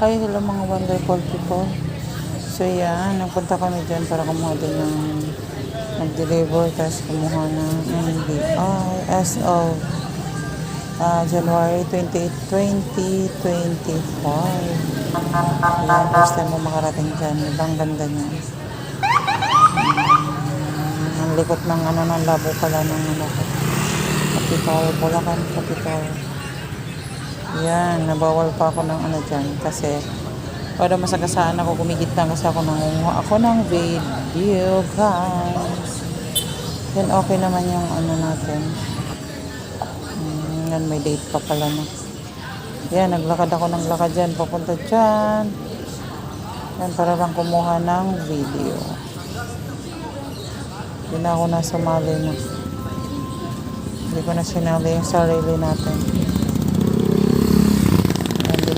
Hi, hello mga wonderful people. So yan, nagpunta kami dyan para kumuha din ng mag-deliver, tapos kumuha ng NBI as of January 28, 2025. Yan, first time mo makarating dyan. Ibang ganda niya. Ang likot ng ng labo pala ng Kapital, Bulacan Kapital. Yan, nabawal pa ako ng dyan kasi para masagasaan ako, kumigit lang kasi ako nangunguha ako ng video, guys. Yan, okay naman yung natin. Yan, may date pa pala na. Yan, naglakad ako ng lakad dyan, papunta dyan. Yan, para lang kumuha ng video. Hindi na ako nasumali na. Hindi ko na sinali yung sarili natin.